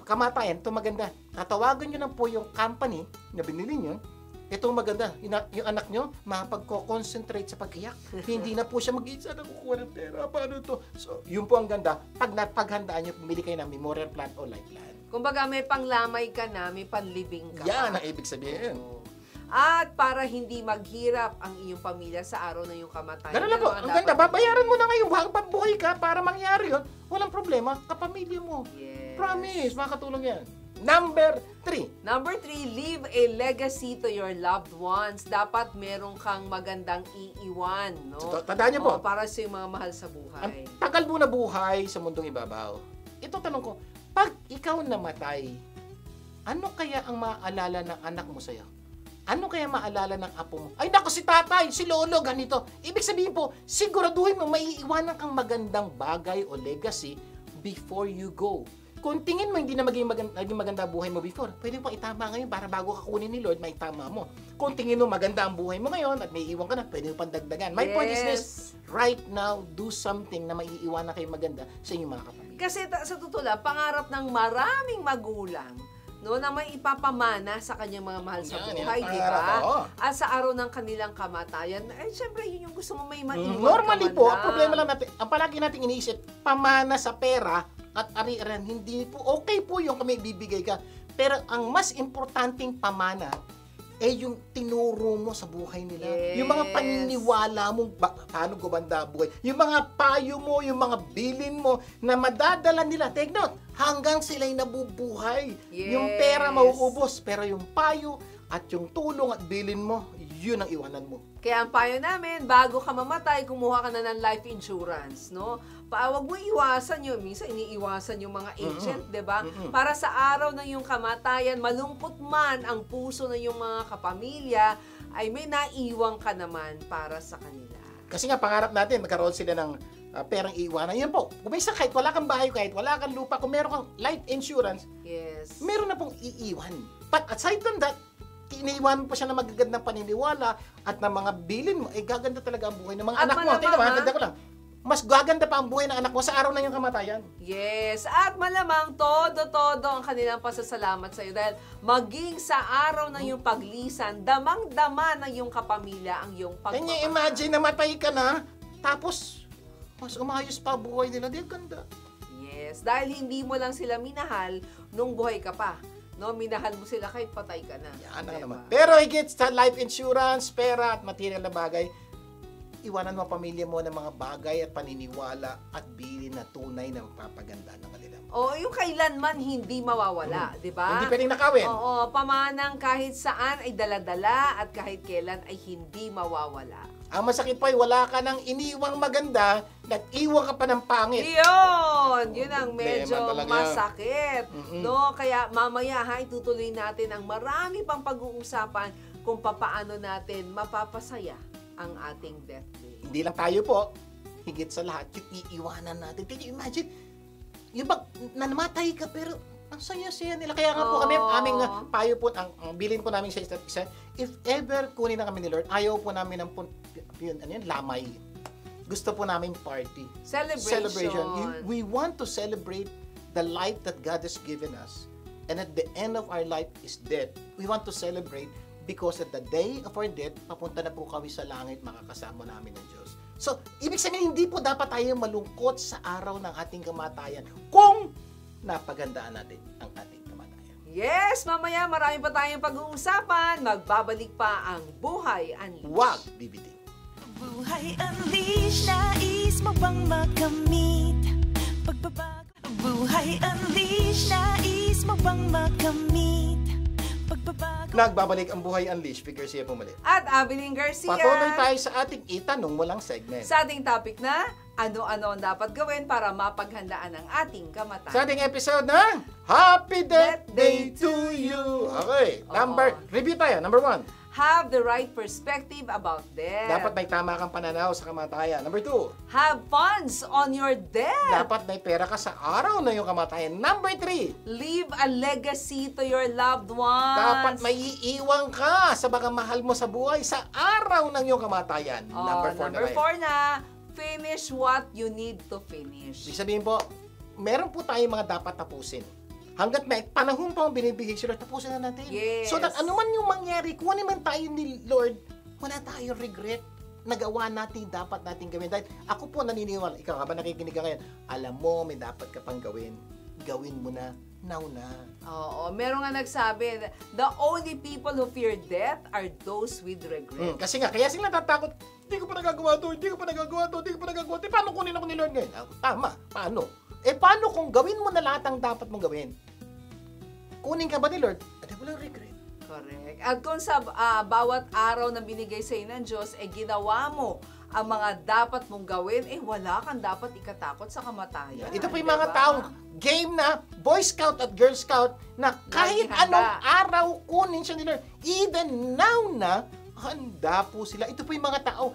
kamatayan. Ito maganda. Tatawagan nyo na po yung company na binili nyo. Ito maganda. Yung anak nyo, mapagko-concentrate sa pag-iyak. Hindi na po siya mag-iisa na kukuha ng pera. Paano ito? So, yun po ang ganda. Pag napaghandaan nyo, bumili kayo ng memorial plan o life plan. Kumbaga may panglamay ka na, may panlibing ka. Yan ang ibig sabihin. At para hindi maghirap ang iyong pamilya sa araw na iyong kamatayan. Ganun na po. Ang ganda. Babayaran mo na ngayon habang buhay ka para mangyari yun. Walang problema. Kapamilya mo. Yes. Promise. Makakatulong yan. Number 3. Number 3, leave a legacy to your loved ones. Dapat meron kang magandang iiwan, no? Tandaan niyo po. Para sa mga mahal sa buhay. Ang tagal mo na buhay sa mundong ibabaw. Ito tanong ko, pag ikaw namatay, ano kaya ang maalala ng anak mo sa'yo? Ano kaya maalala ng apo mo? Ay naku, si tatay, si lolo, ganito. Ibig sabihin po, siguraduhin mo maiiwanan kang magandang bagay o legacy before you go. Kung tingin mo hindi na maging maganda buhay mo before, pwede mo itama ngayon para bago ka kunin ni Lord, maitama mo. Kung tingin mo maganda ang buhay mo ngayon at may iwan ka na, pwede mo pandagdagan. My point is this, right now, do something na maiiwanan kayo maganda sa inyong mga kapamilya. Kasi sa totoo lang, pangarap ng maraming magulang, no, na may ipapamana sa kanyang mga mahal sa buhay, di ba? At sa araw ng kanilang kamatayan, syempre yun yung gusto mo may maiwan. Normally po, ang problema lang natin, ang palagi natin iniisip, pamana sa pera at ari-arian, hindi po, okay po yung kami bibigay ka. Pero ang mas importanteng pamana, yung tinuro mo sa buhay nila. Yes. Yung mga paniniwala mo, paano gumanda buhay. Yung mga payo mo, yung mga bilin mo, na madadala nila. Take note, hanggang sila'y nabubuhay. Yes. Yung pera mauubos, pero yung payo at yung tulong at bilin mo, yun ang iwanan mo. Kaya ang payo namin, bago ka mamatay, kumuha ka na ng life insurance, no? Wag mo iwasan yun. Minsan iniiwasan yung mga agent, di ba? Para sa araw ng iyong kamatayan, malungkot man ang puso ng iyong mga kapamilya, ay may naiwang ka naman para sa kanila. Kasi nga, pangarap natin, magkaroon sila ng perang iiwanan. Yan po, kung may kahit wala kang bahay, kahit wala kang lupa, kung meron kang life insurance, Yes. meron na pong iiwan. But aside from that, iniiwan pa siya na magagandang paniniwala at ng mga bilin mo, gaganda talaga ang buhay ng mga At anak mo. malamang, Tingnan mo, ganda ko lang. Mas gaganda pa ang buhay ng anak mo sa araw na yung kamatayan. Yes, at malamang todo-todo ang kanilang pasasalamat sa iyo dahil maging sa araw ng iyong paglisan, damang-dama ng iyong kapamilya ang iyong Can you pagmamahal. imagine, namatay ka na, tapos mas umayos pa ang buhay nila. Di ganda. Yes, dahil hindi mo lang sila minahal nung buhay ka pa. No, minahal mo sila kahit patay ka na. Yan na Diba? naman. Pero higit sa life insurance, pera at material na bagay, iwanan mo ang pamilya mo ng mga bagay at paniniwala at bilin na tunay na magpapaganda ng kanila. O, yung kailanman hindi mawawala, di ba? Hindi pwedeng nakawin. Oo, pamanang kahit saan ay daladala at kahit kailan ay hindi mawawala. Ang masakit pa ay wala ka ng iniwang maganda, nag-iwan ka pa ng pangit. Yun ang medyo Problema talaga. masakit. No, kaya mamaya itutuloy natin ang marami pang pag-uusapan kung papaano natin mapapasaya ang ating death day. Hindi lang tayo po, higit sa lahat, yung iiwanan natin. Can you imagine? Yung bang namatay ka pero ang saya-saya nila. Kaya nga po kami, aming payo po, ang bilin po namin sa isa't isa, if ever kunin na kami ni Lord, ayaw po namin ng lamay. Gusto po namin party. Celebration. We want to celebrate the life that God has given us. And at the end of our life is death. We want to celebrate because at the day of our death, papunta na po kami sa langit, makakasama namin ng Diyos. So, ibig sabihin, hindi po dapat tayo malungkot sa araw ng ating kamatayan kung napagandaan natin ang ating kamatayan. Yes, mamaya marami pa tayong pag-uusapan. Magbabalik pa ang Buhay Unleashed. Huwag bibiting. Buhay Unleashed, nais mo bang makamit pagbabago? Buhay Unleashed, nais mo bang makamit pagbabago? Nagbabalik ang Buhay Unleashed, Vic Garcia pumalit. At Abiling Garcia. Patuloy tayo sa ating itanong walang segment. Sa ating topic na, ano-ano ang dapat gawin para mapaghandaan ang ating kamatayan. Sa ating episode na Happy Death Day to you! Okay, review tayo, number 1. Have the right perspective about death. Dapat may tama kang pananaw sa kamatayan. Number 2. Have funds on your death. Dapat may pera ka sa araw na yung kamatayan. Number 3. Leave a legacy to your loved ones. Dapat may iiwan ka sa mga mahal mo sa buhay sa araw ng iyong kamatayan. Number 4 na finish what you need to finish. Ibig sabihin po, meron po tayong mga dapat tapusin. Hanggat may panahon pa ang binibigay sila, tapusin na natin. Yes. So that anuman yung mangyari, kung ano man tayo ni Lord, wala tayong regret. Nagawa natin, dapat natin gawin. Dahil ako po naniniwala, ikaw nga ba nakikinig ka ngayon, alam mo, may dapat ka pang gawin. Gawin mo na, now na. Oo, meron nga nagsabi, the only people who fear death are those with regret. Kasi nga, kaya sila natatakot, hindi ko pa nagagawa to, hindi ko pa nagagawa to, hindi ko pa nagagawa to. Paano kunin ako ni Lord ngayon? Tama, paano? Paano kung gawin mo na lahat ang dapat mong gawin? Kunin ka ba ni Lord? Walang regret. Correct. At kung sa bawat araw na binigay sa iyo ng Diyos, ginawa mo ang mga dapat mong gawin, wala kang dapat ikatakot sa kamatayan. Ito po yung mga taong game na Boy Scout at Girl Scout na kahit Laging handa. anong araw kunin siya ni Lord, even now na, handa po sila. Ito po yung mga tao,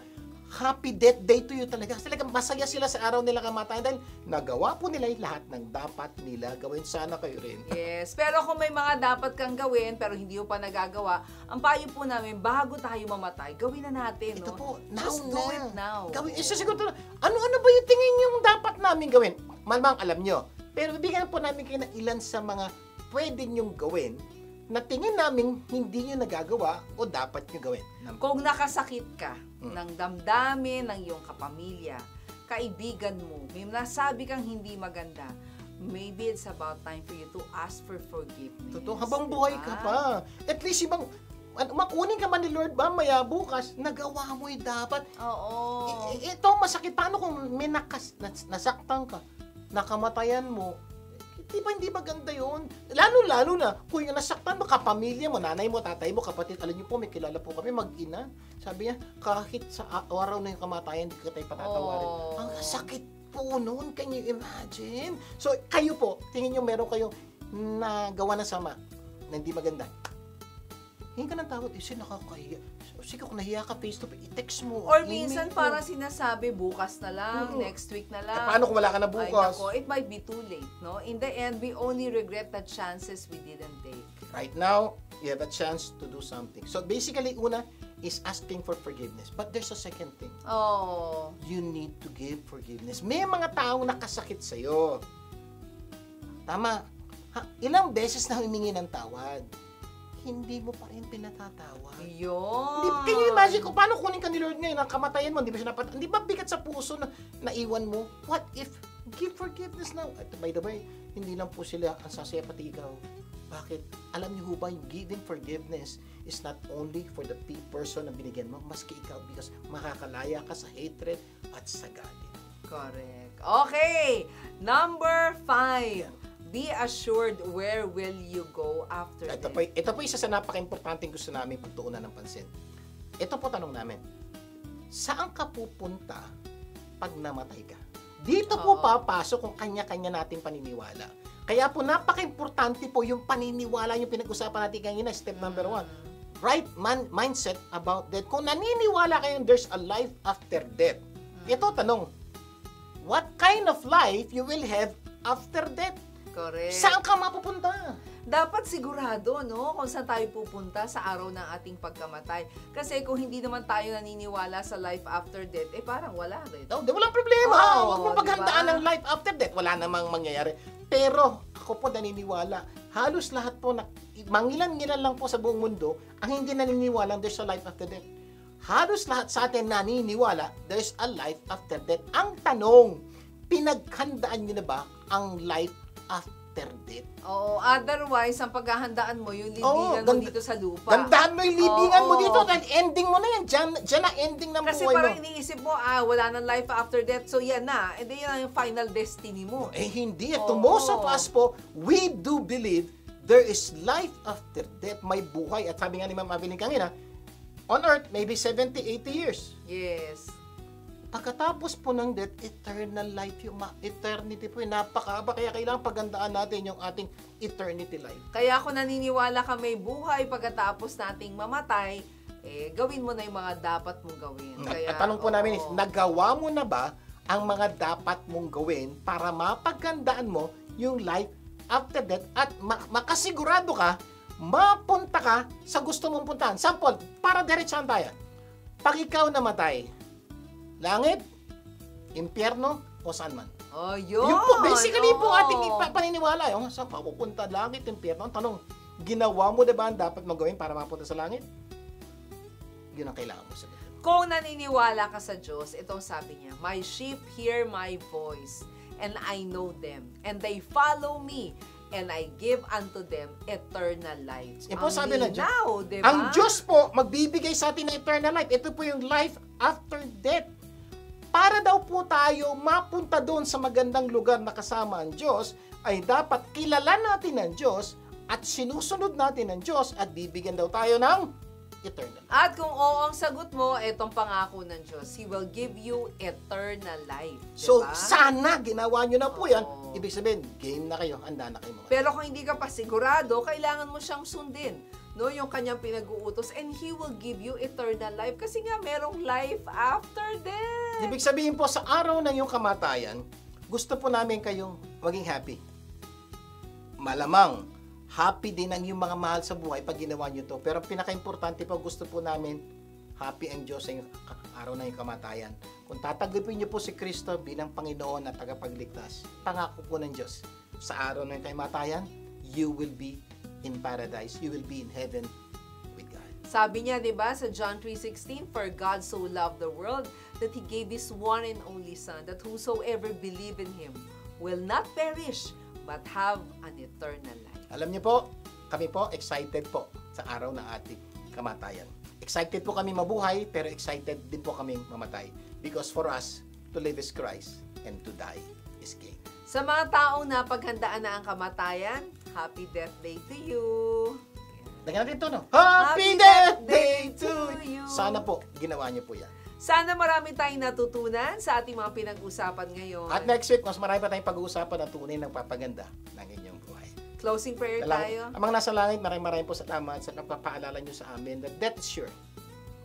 happy death day to you talaga. Talagang masaya sila sa araw nila kamatayan dahil nagawa po nila yung lahat ng dapat nila gawin. Sana kayo rin. Yes, pero kung may mga dapat kang gawin pero hindi mo pa nagagawa, ang payo po namin, bago tayo mamatay, gawin na natin. Ito no? po, Just do it now. Gawin. Siguro, ano ba yung tingin yung dapat namin gawin? Malamang alam nyo. Pero bibigyan po namin kayo ng ilan sa mga pwede nyong gawin na tingin namin hindi nyo nagagawa o dapat nyo gawin. Kung nakasakit ka ng damdamin ng iyong kapamilya, kaibigan mo, may nasabi kang hindi maganda, maybe it's about time for you to ask for forgiveness. Totoo, habang buhay ka pa. At least ibang, makunin ka man ni Lord ba, maya bukas, nagawa mo yung dapat. Oo. Ito masakit. Paano kung may nasaktan ka, nakamatayan mo, Di ba hindi maganda yun? Lalo-lalo na, kung yung nasaktan mo, kapamilya mo, nanay mo, tatay mo, kapatid, alam niyo po, may kilala po kami, mag-ina. Sabi niya, kahit sa araw na yung kamatayan, hindi ka tayo patatawarin. Ang sakit po noon, can you imagine? So, kayo po, tingin niyo meron kayong nagawa ng sama na hindi maganda. Hingi ka ng tawad, nakakahiya. Sige, kung nahiya ka face to face, i-text mo. Or minsan parang sinasabi, bukas na lang, next week na lang. Paano kung wala ka na bukas? Ay, nako, it might be too late, no? In the end, we only regret the chances we didn't take. Right now, you have a chance to do something. So basically, una is asking for forgiveness. But there's a second thing. Oh. You need to give forgiveness. May mga taong nakasakit sa'yo. Tama. Ilang beses na humingi ng tawad. Hindi mo pa rin pinatatawad. Yun. Can you imagine kung paano kunin ka ni Lord ngayon, ang kamatayan mo, hindi ba bigat sa puso na naiwan mo? What if, give forgiveness now? At by the way, hindi lang po sila ang sasaya pati ikaw. Bakit? Alam niyo ba, yung giving forgiveness is not only for the person na binigyan mo, maski ikaw, because makakalaya ka sa hatred at sa galit. Correct. Okay. Number 5. Be assured where will you go after Ito po isa sa napaka-importanting gusto namin pagtuunan ng pansin. Ito po tanong namin. Saan ka pupunta pag namatay ka? Dito po papasok kung kanya-kanya nating paniniwala. Kaya po napaka-importante po yung paniniwala yung pinag-usapan natin kanina, step number 1. Right mindset about death. Kung naniniwala kayong there's a life after death. Ito tanong. What kind of life you will have after death? Correct. Saan ka mapupunta? Dapat sigurado, no, kung saan tayo pupunta sa araw ng ating pagkamatay. Kasi kung hindi naman tayo naniniwala sa life after death, parang wala rin. Walang problema. Huwag mo paghandaan diba? ng life after death. Wala namang mangyayari. Pero, ako po naniniwala, halos lahat po, mangilan-ngilan lang po sa buong mundo, ang hindi naniniwala there's a life after death. Halos lahat sa atin naniniwala there's a life after death. Ang tanong, pinaghandaan nyo na ba ang life after death? Oo, otherwise, ang paghahandaan mo, yung libingan mo dito sa lupa. Gandahan mo yung libingan mo dito, dahil ending mo na yan. Diyan na ending ng Kasi buhay mo. parang iniisip mo, wala nang life after death, so yan na. And then yan yung final destiny mo. Hindi. To most of us po, we do believe there is life after death. May buhay. At sabi nga ni Ma'am Avelin kanina, on earth, maybe 70, 80 years. Yes. Pagkatapos po ng death, eternal life, yung eternity po, napakahaba. Kaya kailangan pagandaan natin yung ating eternity life. Kaya kung naniniwala ka may buhay pagkatapos nating mamatay, gawin mo na yung mga dapat mong gawin. Kaya, At tanong po namin is, nagawa mo na ba ang mga dapat mong gawin para mapagandaan mo yung life after death at makasigurado ka, mapunta ka sa gusto mong puntahan. Sample, para diretsahan tayo. Pag ikaw namatay, langit, impyerno, o saan man. Yun. Yung po, basically po ating paniniwala. Yung saan mapupunta, langit, impyerno. Ang tanong, ginawa mo na ba ang dapat mo gawin para mapunta sa langit? Yun ang kailangan mo sabihin. Kung naniniwala ka sa Diyos, itong sabi niya, my sheep hear my voice, and I know them, and they follow me, and I give unto them eternal life. Yan po sabi ng Diyos. Diba? Ang Diyos po, magbibigay sa atin ng eternal life. Ito po yung life after death. Para daw po tayo mapunta doon sa magandang lugar na kasama ang Diyos, ay dapat kilala natin ang Diyos at sinusunod natin ang Diyos at bibigyan daw tayo ng eternal life. At kung oo ang sagot mo, itong pangako ng Diyos, He will give you eternal life. Diba? So, sana ginawa nyo na po yan. Ibig sabihin, game na kayo, handa na kayo. Pero kung hindi ka pa sigurado, kailangan mo siyang sundin. No, yung kanyang pinag-uutos, and He will give you eternal life. Kasi nga, merong life after death. Ibig sabihin po, sa araw ng iyong kamatayan, gusto po namin kayong maging happy. Malamang, happy din ang iyong mga mahal sa buhay pag ginawa nyo to. Pero pinaka-importante po, gusto po namin, happy ang Diyos sa araw ng iyong kamatayan. Kung tatagipin nyo po si Kristo bilang Panginoon at tagapagligtas, pangako po ng Diyos, sa araw ng iyong kamatayan, you will be in paradise. You will be in heaven with God. Sabi niya, di ba, sa John 3:16, for God so loved the world that He gave His one and only Son, that whosoever believe in Him will not perish, but have an eternal life. Alam niyo po, kami po excited po sa araw ng ating kamatayan. Excited po kami mabuhay, pero excited din po kami mamatay. Because for us, to live is Christ, and to die is gain. Sa mga taong napaghandaan na ang kamatayan, happy death day to you. Lagyan natin ito, no? Happy Death Day to you! Sana po, ginawa niyo po yan. Sana marami tayong natutunan sa ating mga pinag-usapan ngayon. At next week, mas marami pa tayong pag-uusapan na tunay ng papaganda ng inyong buhay. Closing prayer tayo. Amang nasa langit, maraming po salamat sa pagpapaalala niyo sa amin that death is sure.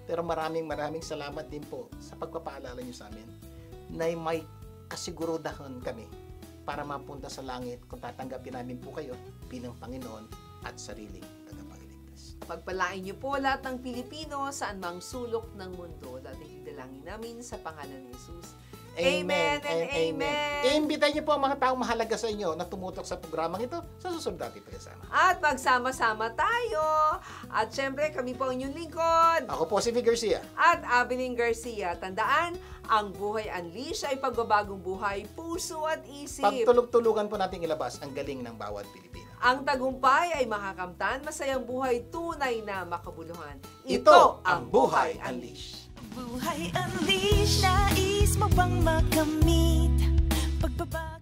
Pero maraming salamat din po sa pagpapaalala niyo sa amin na may kasigurudahan kami para mapunta sa langit kung tatanggapin namin po kayo bilang Panginoon at sariling tagapagligtas. Pagpalain niyo po lahat ng Pilipino saan mang sulok ng mundo. Dahil dalangin namin sa pangalan ni Jesus. Amen and amen. Iimbitahin niyo po ang mga taong mahalaga sa inyo na tumutok sa programang ito sa susunod natin pagkasama. At magsama-sama tayo. At syempre, kami po ang inyong lingkod. Ako po si V. Garcia. At Abilene Garcia. Tandaan, ang Buhay Unleash ay pagbabagong buhay, puso at isip. Pagtulog-tulugan po nating ilabas ang galing ng bawat Pilipino. Ang tagumpay ay makakamtan, masayang buhay, tunay na makabuluhan. Ito ang Buhay Unleash. Buhay Unleash, nais mo bang makamit? Pagbabago